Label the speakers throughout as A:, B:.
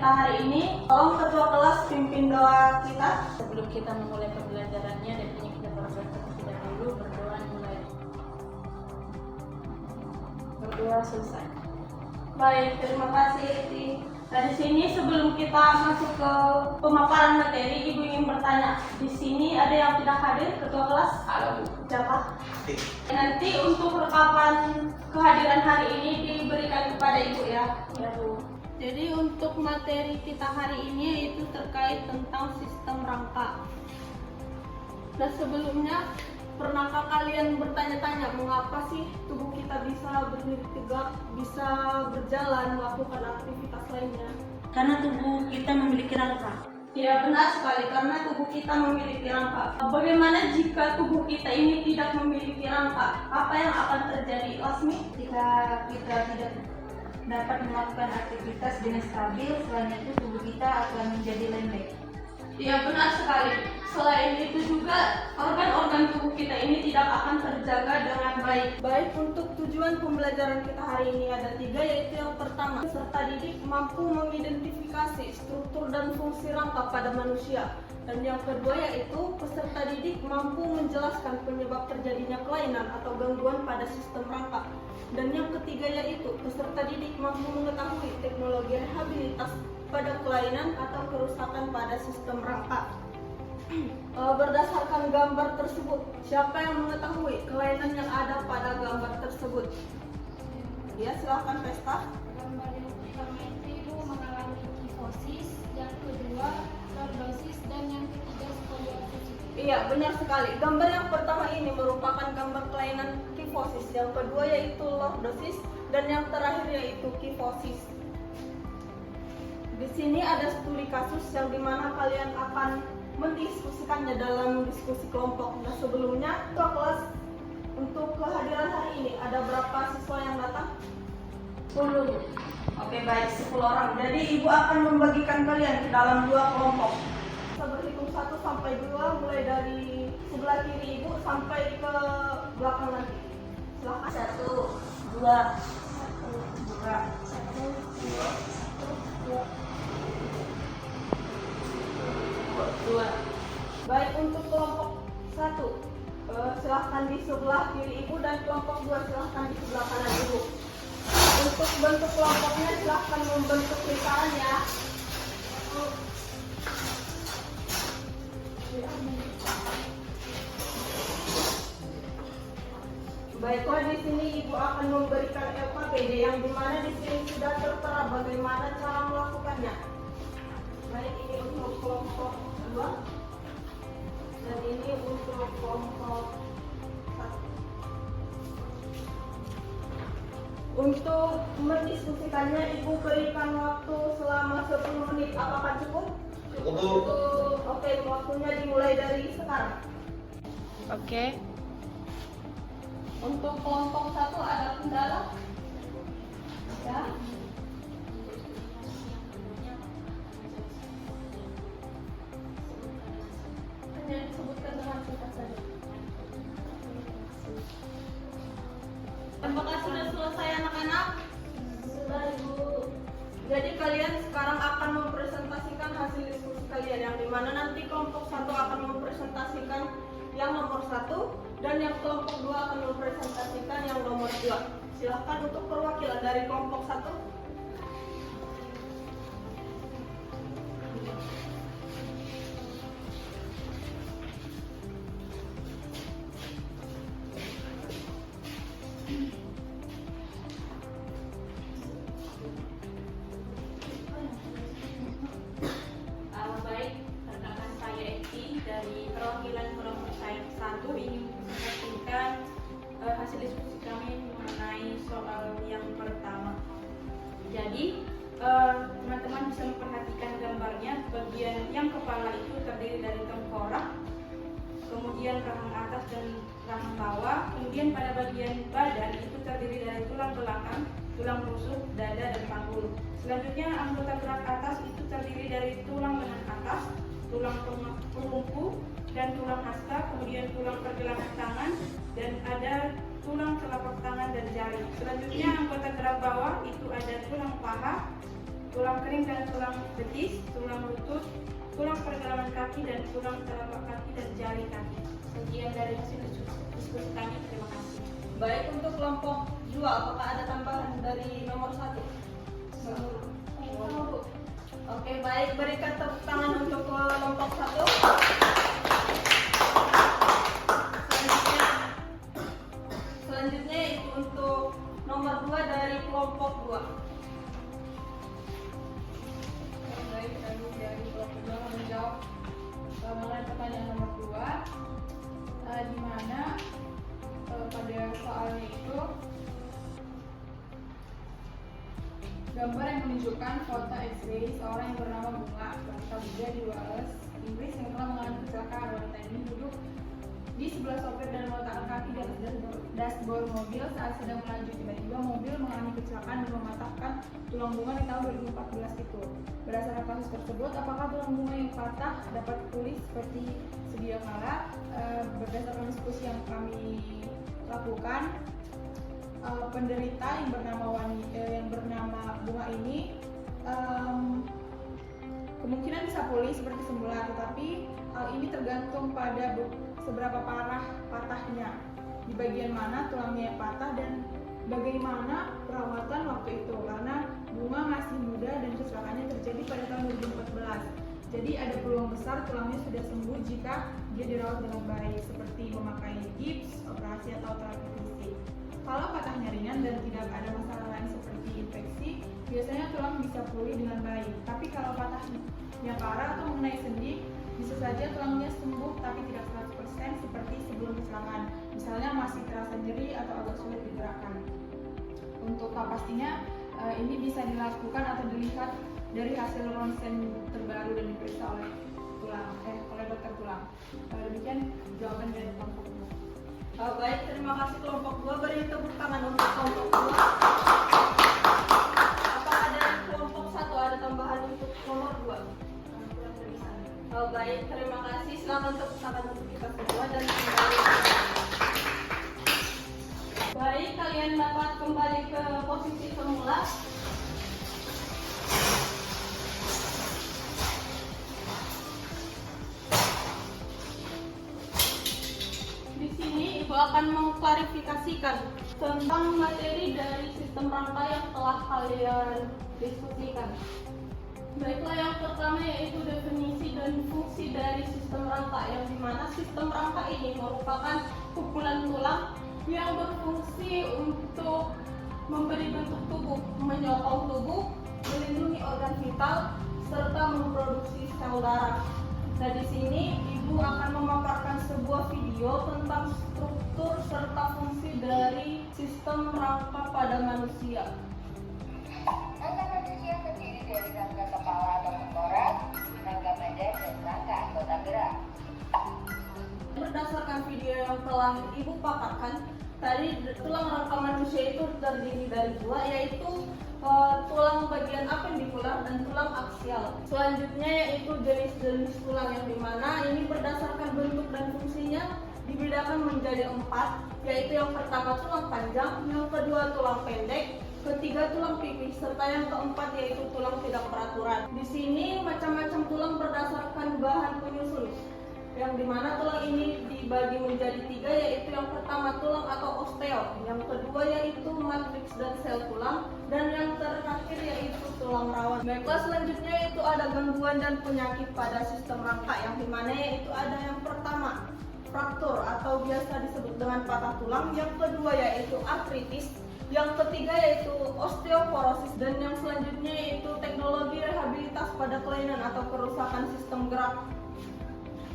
A: kita hari ini. Tolong ketua kelas pimpin doa kita.
B: Sebelum kita memulai pembelajarannya, dan kita berdoa terlebih dahulu. Berdoa mulai. Berdoa selesai.
A: Baik, terima kasih Iti. Nah, di sini sebelum kita masuk ke pemaparan materi, Ibu ingin bertanya. Di sini ada yang tidak hadir, ketua kelas?
C: Ada, Bu.
A: Siapa? Nanti untuk rekapan kehadiran hari ini diberikan kepada Ibu ya.
B: Ya, Bu.
A: Jadi untuk materi kita hari ini yaitu terkait tentang sistem rangka. Dan sebelumnya, pernahkah kalian bertanya-tanya mengapa sih tubuh kita bisa berdiri tegak, bisa berjalan, melakukan aktivitas lainnya?
D: Karena tubuh kita memiliki rangka.
A: Ya, benar sekali, karena tubuh kita memiliki rangka. Bagaimana jika tubuh kita ini tidak memiliki rangka? Apa yang akan terjadi, Lasmi?
D: Jika kita tidak dapat melakukan aktivitas dengan stabil, selain itu tubuh kita akan menjadi lembek.
A: Ya, benar sekali. Selain itu juga, organ-organ tubuh kita ini tidak akan terjaga dengan baik. Baik, untuk tujuan pembelajaran kita hari ini ada 3, yaitu yang pertama, peserta didik mampu mengidentifikasi struktur dan fungsi rangka pada manusia. Dan yang kedua yaitu, peserta didik mampu menjelaskan penyebab terjadinya kelainan atau gangguan pada sistem rangka. Dan yang ketiga yaitu, peserta didik mampu mengetahui teknologi rehabilitas pada kelainan atau kerusakan pada sistem rangka. Berdasarkan gambar tersebut, siapa yang mengetahui kelainan yang ada pada gambar tersebut? Ya, silahkan Pesta.
E: Gambar yang pertama itu Ibu mengalami kifosis, yang kedua lordosis, dan yang ketiga skoliosis.
A: Iya, benar sekali. Gambar yang pertama ini merupakan gambar kelainan kifosis, yang kedua yaitu lordosis, dan yang terakhir yaitu kifosis. Di sini ada studi kasus yang dimana kalian akan mendiskusikannya dalam diskusi kelompok. Nah, sebelumnya kelas untuk kehadiran hari ini ada berapa siswa yang datang? 10. Oke, baik, 10 orang. Jadi Ibu akan membagikan kalian ke dalam 2 kelompok. Kita berhitung 1 sampai 2, mulai dari sebelah kiri Ibu sampai ke belakang nanti. Silakan.
D: 1, 2,
B: 2.
A: Baik, untuk kelompok 1, silahkan di sebelah kiri Ibu, dan kelompok 2 silahkan di sebelah kanan Ibu. Untuk bentuk kelompoknya silahkan membentuk lingkaran ya. Baiklah, di sini Ibu akan memberikan LKPD yang dimana di sini sudah tertera bagaimana cara melakukannya. Baik, ini untuk kelompok 2 dan ini untuk kelompok 1. Untuk mendiskusikannya Ibu berikan waktu selama 10 menit. Apakah cukup?
C: Cukup.
A: Oke, waktunya dimulai dari sekarang.
B: Oke.
A: Untuk kelompok 1 ada kendala? Ya. Hanya disebutkan dengan singkat saja. Apakah sudah selesai anak-anak? Sudah, Ibu. Jadi kalian sekarang akan mempresentasikan hasil diskusi kalian, yang dimana nanti kelompok 1 akan mempresentasikan yang nomor 1 dan yang kelompok 2 akan mempresentasikan yang nomor 2. Silahkan untuk perwakilan dari kelompok 1.
B: Baik, rekan saya Eti dari perwakilan kelompok saya 1 ingin menyampaikan hasil diskusi kami mengenai soal yang pertama. Jadi teman-teman bisa memperhatikan gambarnya. Bagian yang kepala itu terdiri dari tengkorak, kemudian rahang atas dan rahang bawah, kemudian pada bagian badan itu terdiri dari tulang belakang, tulang rusuk, dada, dan panggul. Selanjutnya anggota gerak atas itu terdiri dari tulang lengan atas, tulang pelumpu, dan tulang hasta, kemudian tulang pergelangan tangan, dan ada tulang telapak tangan dan jari. Selanjutnya anggota gerak bawah itu ada tulang paha, tulang kering dan tulang betis, tulang lutut, tulang pergelangan kaki, dan tulang telapak kaki dan jari kaki. Sekian dari hasil diskusi kami. Terima kasih.
A: Baik, untuk kelompok 2, apakah ada tambahan dari nomor 1? Oke, baik, berikan tepuk tangan untuk kelompok 1. Selanjutnya itu untuk nomor 2 dari kelompok 2.
F: Baik, kami dari kelompok 2 menjawab mengenai pertanyaan nomor 2, di mana pada soalnya itu gambar yang menunjukkan foto X-ray seorang yang bernama Bunga Bangsa Buddha di Wales, Inggris, yang telah mengalami kecelakaan. Wanita ini duduk di sebelah sopir dan meletakkan kaki di atas dashboard mobil saat sedang melaju. Tiba-tiba mobil mengalami kecelakaan dan mematahkan tulang bunga di tahun 2014 itu. Berdasarkan kasus tersebut, apakah tulang bunga yang patah dapat pulih seperti sedia kala? Berdasarkan diskusi yang kami lakukan, penderita yang bernama Bunga ini kemungkinan bisa pulih seperti semula, tetapi hal ini tergantung pada seberapa parah patahnya, di bagian mana tulangnya yang patah, dan bagaimana perawatan waktu itu, karena Bunga masih muda dan kecelakaannya terjadi pada tahun 2014. Jadi ada peluang besar tulangnya sudah sembuh jika dia dirawat dengan baik, seperti memakai gips, operasi, atau terapi fisik. Kalau patahnya ringan dan tidak ada masalah lain seperti infeksi, biasanya tulang bisa pulih dengan baik. Tapi kalau patahnya parah atau mengenai sendi, bisa saja tulangnya sembuh tapi tidak 100% seperti sebelum kecelakaan. Misalnya masih terasa nyeri atau agak sulit digerakkan. Untuk pastinya ini bisa dilakukan atau dilihat dari hasil ronsen terbaru dan diperiksa oleh dokter tulang. Demikian jawaban dari kelompok 2.
A: Baik, terima kasih kelompok 2. Beri tepuk tangan untuk kelompok 2. Apakah dari kelompok 1 ada tambahan untuk nomor 2? Baik, terima kasih. Silakan tepuk tangan untuk kita semua dan kembali. Baik, kalian dapat kembali ke posisi semula. Di sini Ibu akan mengklarifikasikan tentang materi dari sistem rangka yang telah kalian diskusikan. Baiklah, yang pertama yaitu definisi dan fungsi dari sistem rangka, yang dimana sistem rangka ini merupakan kumpulan tulang yang berfungsi untuk memberi bentuk tubuh, menyokong tubuh, melindungi organ vital, serta memproduksi sel darah. Nah, di sini Ibu akan memaparkan sebuah video tentang struktur serta fungsi dari sistem rangka pada manusia.
G: Rangka manusia terdiri dari rangka kepala atau tengkorak, rangka badan, dan rangka anggota gerak.
A: Berdasarkan video yang telah Ibu paparkan, tadi tulang rangka manusia itu terdiri dari 2, yaitu tulang bagian apendikular dan tulang aksial. Selanjutnya yaitu jenis-jenis tulang, yang dimana ini berdasarkan bentuk dan fungsinya dibedakan menjadi 4, yaitu yang pertama tulang panjang, yang kedua tulang pendek, ketiga tulang pipih, serta yang keempat yaitu tulang tidak beraturan. Di sini macam-macam tulang berdasarkan bahan penyusun, yang dimana tulang ini dibagi menjadi 3, yaitu yang pertama tulang atau osteo, yang kedua yaitu matriks dan sel tulang, dan yang terakhir yaitu tulang rawan. Baiklah, selanjutnya itu ada gangguan dan penyakit pada sistem rangka, yang dimana yaitu ada yang pertama fraktur atau biasa disebut dengan patah tulang, yang kedua yaitu artritis, yang ketiga yaitu osteoporosis, dan yang selanjutnya yaitu teknologi rehabilitas pada kelainan atau kerusakan sistem gerak,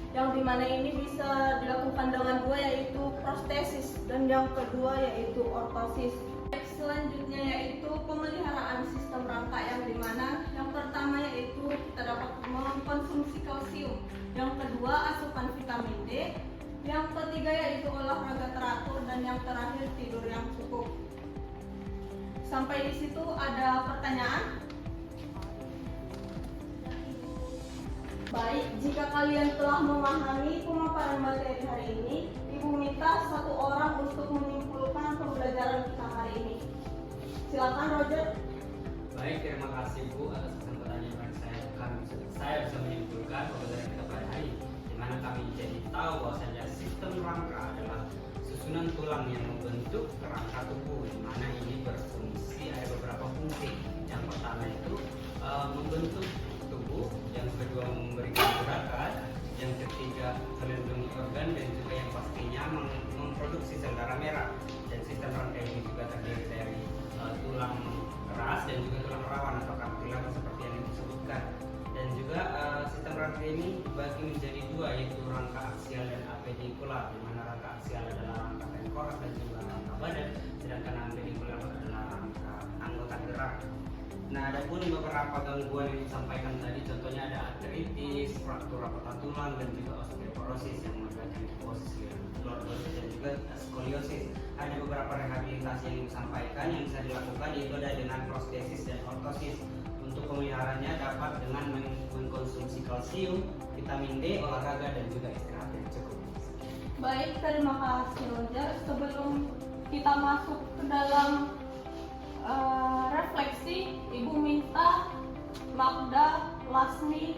A: yang dimana ini bisa dilakukan dengan 2, yaitu prostesis, dan yang kedua yaitu ortosis. Selanjutnya yaitu pemeliharaan sistem rangka, yang dimana yang pertama yaitu kita dapat mengkonsumsi kalsium, yang kedua asupan vitamin D, yang ketiga yaitu olahraga teratur, dan yang terakhir tidur yang cukup. Sampai di situ ada pertanyaan? Baik, jika kalian telah memahami pemaparan materi hari ini, Ibu minta 1 orang untuk menyimpulkan pembelajaran kita hari ini. Silakan, Roger.
H: Baik, terima kasih Bu atas kesempatan yang saya bisa menyimpulkan pembelajaran kita pada hari ini, di mana kami jadi tahu bahwasanya sistem rangka adalah susunan tulang yang membentuk kerangka tubuh, di mana ini berfungsi, ada beberapa fungsi. Yang pertama itu membentuk tubuh, yang kedua memberikan gerakan, yang ketiga melindungi organ, dan juga yang pastinya memproduksi sel darah merah. Dan sistem rangka ini juga terdiri dari tulang keras dan juga tulang rawan atau kartilage seperti yang disebutkan. Dan juga sistem rangka ini dibagi menjadi dua, yaitu rangka aksial dan apendikular, di mana rangka aksial adalah rangka tengkorak dan juga rangka badan, sedangkan apendikular adalah rangka anggota gerak. Nah, ada pun beberapa gangguan yang disampaikan tadi, contohnya ada artritis, fraktur patah tulang, dan juga osteoporosis yang menyebabkan kifosis, lordosis, dan juga skoliosis. Ada beberapa rehabilitasi yang disampaikan yang bisa dilakukan, yaitu ada dengan prostesis dan ortosis. Untuk pemeliharaannya dapat dengan mengkonsumsi kalsium, vitamin D, olahraga, dan juga istirahat yang cukup.
A: Baik, terima kasih Roger. Sebelum kita masuk ke dalam refleksi, Ibu minta Magda, Lasmi,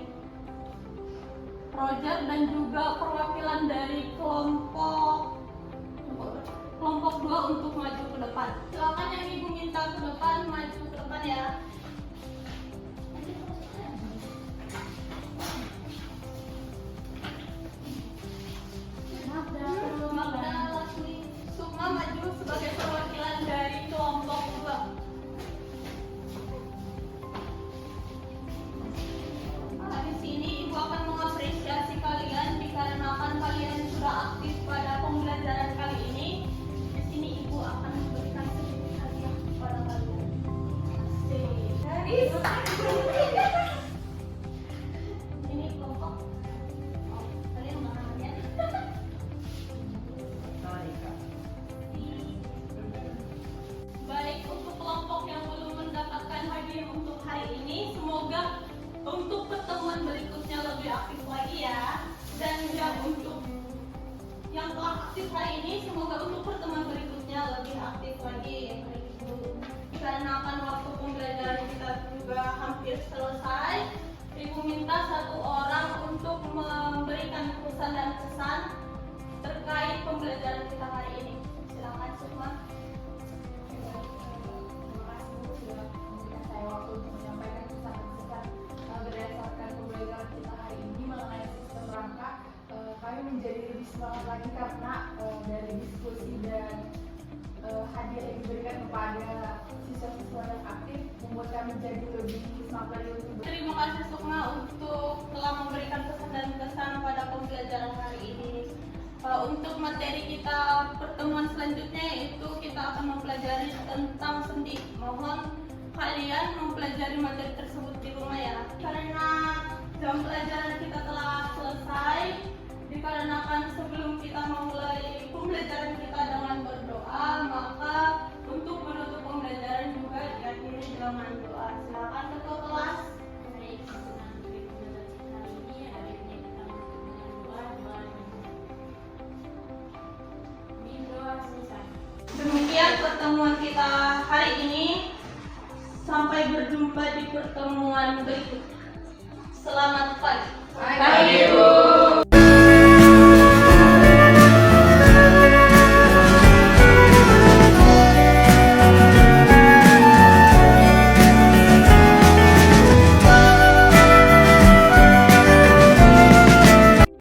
A: Roger, dan juga perwakilan dari kelompok 2 untuk maju ke depan. Silakan yang Ibu minta ke depan, maju ke depan ya. Magda, Lasmi, Sukma maju sebagai perwakilan dari kelompok 2. Di sini Ibu akan mengapresiasi kalian dikarenakan kalian sudah aktif pada pembelajaran kali ini. Di sini Ibu akan memberikan sedikit hadiah kepada kalian. Ini kelompok. Oh, kalian mana hadiah? Baik, untuk kelompok yang belum mendapatkan hadiah untuk hari ini, semoga untuk pertemuan berikutnya lebih aktif lagi ya. Dan yang untuk yang telah aktif hari ini, semoga untuk pertemuan berikutnya lebih aktif lagi ya. Dikarenakan waktu pembelajaran kita juga hampir selesai, Ibu minta satu orang untuk memberikan pesan dan kesan terkait pembelajaran kita hari ini. Silakan Sukma.
B: Terima kasih Bu sudah memberikan saya waktu untuk menyampaikan pesan-pesan berdasarkan pembelajaran kita hari ini mengenai sistem rangka. Kami menjadi lebih semangat lagi karena dari diskusi dan hadiah yang diberikan kepada siswa-siswa yang aktif membuat kami jadi lebih semangat lagi untuk
A: Terima kasih Sukma untuk telah memberikan pesan dan kesan pada pembelajaran hari ini. Untuk materi kita pertemuan selanjutnya yaitu kita akan mempelajari tentang sendi. Mohon kalian mempelajari materi tersebut di rumah ya. Karena jam pelajaran kita telah selesai, dikarenakan sebelum kita memulai pembelajaran kita dengan berdoa, maka untuk menutup pembelajaran juga diakhiri dengan doa. Silakan ketua kelas.
B: Baik, dengan pembelajaran hari ini akhirnya kita menutup dengan doa selesai.
A: Demikian pertemuan kita hari ini. Sampai berjumpa di pertemuan berikutnya. Selamat pagi.